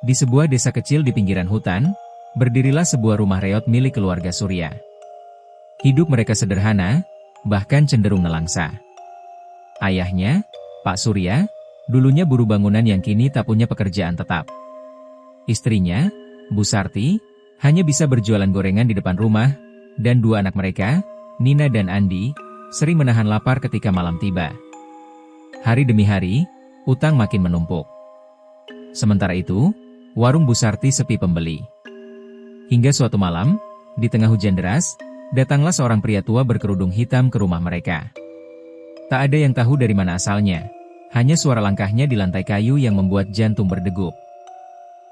Di sebuah desa kecil di pinggiran hutan, berdirilah sebuah rumah reot milik keluarga Surya. Hidup mereka sederhana, bahkan cenderung nelangsa. Ayahnya, Pak Surya, dulunya buruh bangunan yang kini tak punya pekerjaan tetap. Istrinya, Bu Sarti, hanya bisa berjualan gorengan di depan rumah, dan dua anak mereka, Nina dan Andi, sering menahan lapar ketika malam tiba. Hari demi hari, utang makin menumpuk. Sementara itu, warung Bu Sarti sepi pembeli. Hingga suatu malam, di tengah hujan deras, datanglah seorang pria tua berkerudung hitam ke rumah mereka. Tak ada yang tahu dari mana asalnya, hanya suara langkahnya di lantai kayu yang membuat jantung berdegup.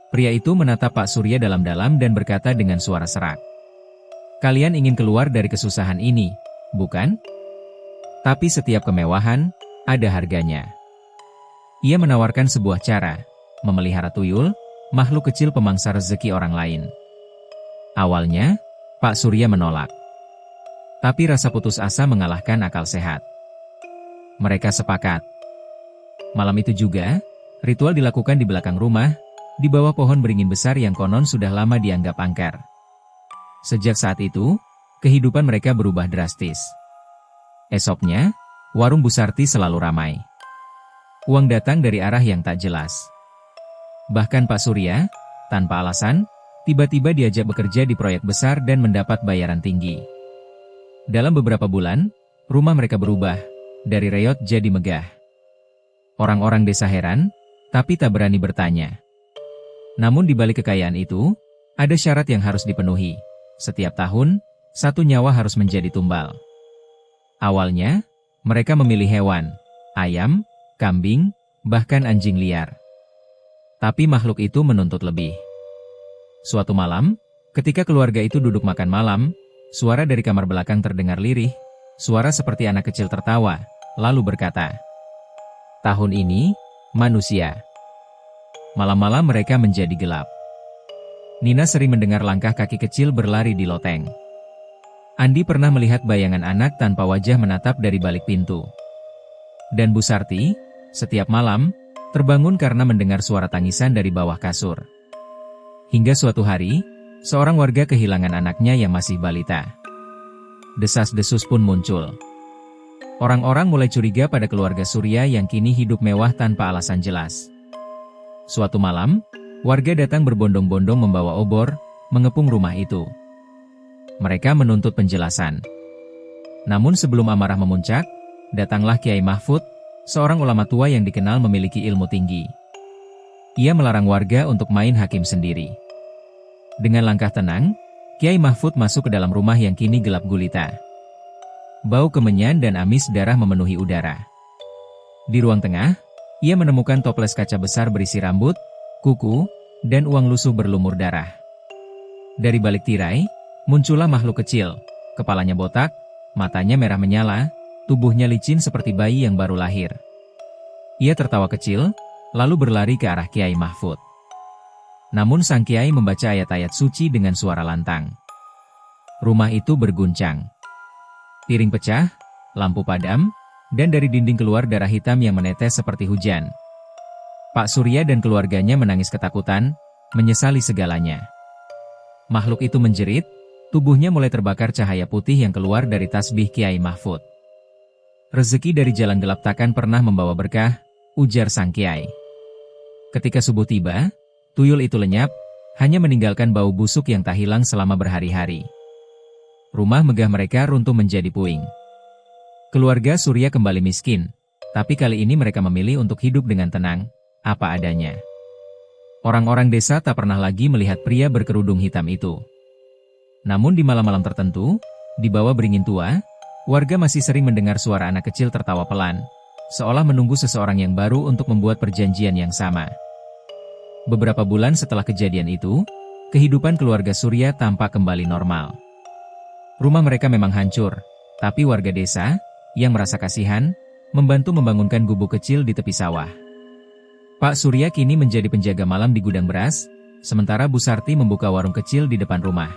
Pria itu menatap Pak Surya dalam-dalam dan berkata dengan suara serak, "Kalian ingin keluar dari kesusahan ini, bukan? Tapi setiap kemewahan, ada harganya." Ia menawarkan sebuah cara, memelihara tuyul, makhluk kecil pemangsa rezeki orang lain. Awalnya, Pak Surya menolak. Tapi rasa putus asa mengalahkan akal sehat. Mereka sepakat. Malam itu juga, ritual dilakukan di belakang rumah, di bawah pohon beringin besar yang konon sudah lama dianggap angker. Sejak saat itu, kehidupan mereka berubah drastis. Esoknya, warung Bu Sarti selalu ramai. Uang datang dari arah yang tak jelas. Bahkan Pak Surya, tanpa alasan, tiba-tiba diajak bekerja di proyek besar dan mendapat bayaran tinggi. Dalam beberapa bulan, rumah mereka berubah, dari reot jadi megah. Orang-orang desa heran, tapi tak berani bertanya. Namun di balik kekayaan itu, ada syarat yang harus dipenuhi. Setiap tahun, satu nyawa harus menjadi tumbal. Awalnya, mereka memilih hewan, ayam, kambing, bahkan anjing liar. Tapi makhluk itu menuntut lebih. Suatu malam, ketika keluarga itu duduk makan malam, suara dari kamar belakang terdengar lirih, suara seperti anak kecil tertawa, lalu berkata, "Tahun ini, manusia." Malam-malam mereka menjadi gelap. Nina sering mendengar langkah kaki kecil berlari di loteng. Andi pernah melihat bayangan anak tanpa wajah menatap dari balik pintu. Dan Bu Sarti, setiap malam, terbangun karena mendengar suara tangisan dari bawah kasur. Hingga suatu hari, seorang warga kehilangan anaknya yang masih balita. Desas-desus pun muncul. Orang-orang mulai curiga pada keluarga Surya yang kini hidup mewah tanpa alasan jelas. Suatu malam, warga datang berbondong-bondong membawa obor, mengepung rumah itu. Mereka menuntut penjelasan. Namun sebelum amarah memuncak, datanglah Kiai Mahfud, seorang ulama tua yang dikenal memiliki ilmu tinggi. Ia melarang warga untuk main hakim sendiri. Dengan langkah tenang, Kiai Mahfud masuk ke dalam rumah yang kini gelap gulita. Bau kemenyan dan amis darah memenuhi udara. Di ruang tengah, ia menemukan toples kaca besar berisi rambut, kuku, dan uang lusuh berlumur darah. Dari balik tirai, muncullah makhluk kecil, kepalanya botak, matanya merah menyala, tubuhnya licin seperti bayi yang baru lahir. Ia tertawa kecil, lalu berlari ke arah Kiai Mahfud. Namun sang Kiai membaca ayat-ayat suci dengan suara lantang. Rumah itu berguncang. Piring pecah, lampu padam, dan dari dinding keluar darah hitam yang menetes seperti hujan. Pak Surya dan keluarganya menangis ketakutan, menyesali segalanya. Makhluk itu menjerit, tubuhnya mulai terbakar cahaya putih yang keluar dari tasbih Kiai Mahfud. "Rezeki dari jalan gelap takkan pernah membawa berkah," ujar sang Kiai. Ketika subuh tiba, tuyul itu lenyap, hanya meninggalkan bau busuk yang tak hilang selama berhari-hari. Rumah megah mereka runtuh menjadi puing. Keluarga Surya kembali miskin, tapi kali ini mereka memilih untuk hidup dengan tenang, apa adanya. Orang-orang desa tak pernah lagi melihat pria berkerudung hitam itu. Namun di malam-malam tertentu, di bawah beringin tua, warga masih sering mendengar suara anak kecil tertawa pelan, seolah menunggu seseorang yang baru untuk membuat perjanjian yang sama. Beberapa bulan setelah kejadian itu, kehidupan keluarga Surya tampak kembali normal. Rumah mereka memang hancur, tapi warga desa, yang merasa kasihan, membantu membangunkan gubuk kecil di tepi sawah. Pak Surya kini menjadi penjaga malam di gudang beras, sementara Bu Sarti membuka warung kecil di depan rumah.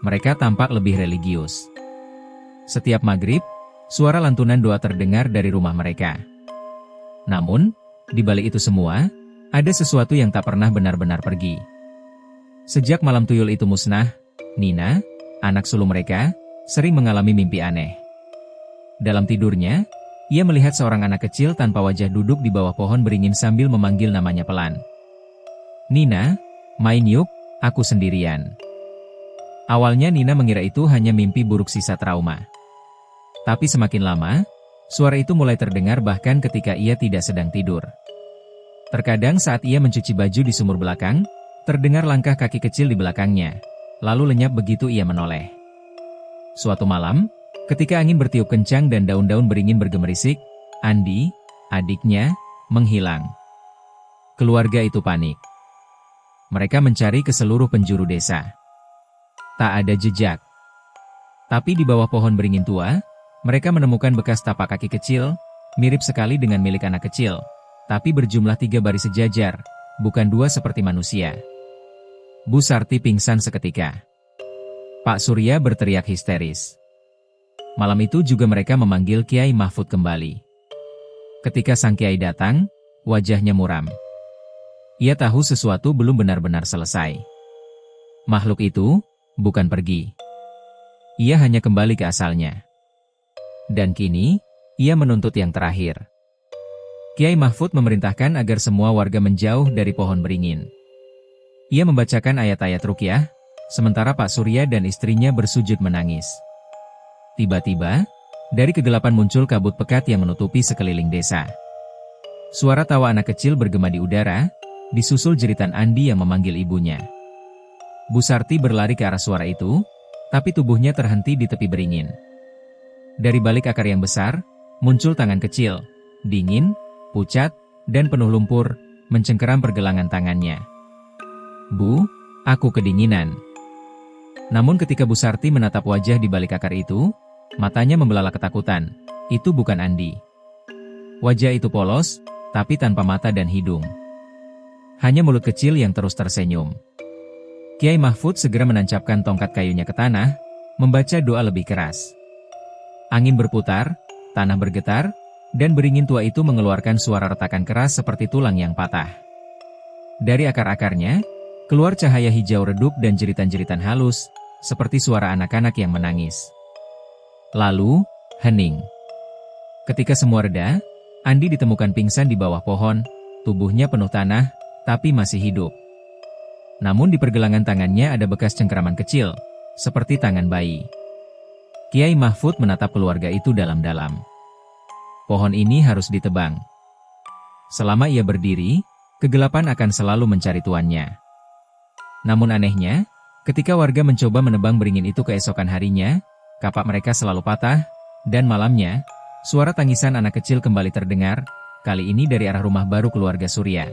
Mereka tampak lebih religius. Setiap maghrib, suara lantunan doa terdengar dari rumah mereka. Namun, di balik itu semua, Ada sesuatu yang tak pernah benar-benar pergi. Sejak malam tuyul itu musnah, Nina, anak sulung mereka, sering mengalami mimpi aneh. Dalam tidurnya, ia melihat seorang anak kecil tanpa wajah duduk di bawah pohon beringin sambil memanggil namanya pelan. "Nina, main yuk, aku sendirian." Awalnya Nina mengira itu hanya mimpi buruk sisa trauma. Tapi semakin lama, suara itu mulai terdengar bahkan ketika ia tidak sedang tidur. Terkadang saat ia mencuci baju di sumur belakang, terdengar langkah kaki kecil di belakangnya, lalu lenyap begitu ia menoleh. Suatu malam, ketika angin bertiup kencang dan daun-daun beringin bergemerisik, Andi, adiknya, menghilang. Keluarga itu panik. Mereka mencari ke seluruh penjuru desa. Tak ada jejak. Tapi di bawah pohon beringin tua, mereka menemukan bekas tapak kaki kecil, mirip sekali dengan milik anak kecil, tapi berjumlah 3 baris sejajar, bukan 2 seperti manusia. Bu Sarti pingsan seketika. Pak Surya berteriak histeris. Malam itu juga mereka memanggil Kiai Mahfud kembali. Ketika sang Kiai datang, wajahnya muram. Ia tahu sesuatu belum benar-benar selesai. Makhluk itu bukan pergi. Ia hanya kembali ke asalnya. Dan kini, ia menuntut yang terakhir. Kiai Mahfud memerintahkan agar semua warga menjauh dari pohon beringin. Ia membacakan ayat-ayat ruqyah, sementara Pak Surya dan istrinya bersujud menangis. Tiba-tiba, dari kegelapan muncul kabut pekat yang menutupi sekeliling desa. Suara tawa anak kecil bergema di udara, disusul jeritan Andi yang memanggil ibunya. Bu Sarti berlari ke arah suara itu, tapi tubuhnya terhenti di tepi beringin. Dari balik akar yang besar, muncul tangan kecil, dingin, pucat, dan penuh lumpur, mencengkeram pergelangan tangannya. "Bu, aku kedinginan." Namun ketika Bu Sarti menatap wajah di balik akar itu, matanya membelalak ketakutan. Itu bukan Andi. Wajah itu polos, tapi tanpa mata dan hidung. Hanya mulut kecil yang terus tersenyum. Kiai Mahfud segera menancapkan tongkat kayunya ke tanah, membaca doa lebih keras. Angin berputar, tanah bergetar, dan beringin tua itu mengeluarkan suara retakan keras seperti tulang yang patah. Dari akar-akarnya, keluar cahaya hijau redup dan jeritan-jeritan halus, seperti suara anak-anak yang menangis. Lalu, hening. Ketika semua reda, Andi ditemukan pingsan di bawah pohon, tubuhnya penuh tanah, tapi masih hidup. Namun di pergelangan tangannya ada bekas cengkeraman kecil, seperti tangan bayi. Kiai Mahfud menatap keluarga itu dalam-dalam. Pohon ini harus ditebang. Selama ia berdiri, kegelapan akan selalu mencari tuannya. Namun anehnya, ketika warga mencoba menebang beringin itu keesokan harinya, kapak mereka selalu patah, dan malamnya, suara tangisan anak kecil kembali terdengar, kali ini dari arah rumah baru keluarga Surya.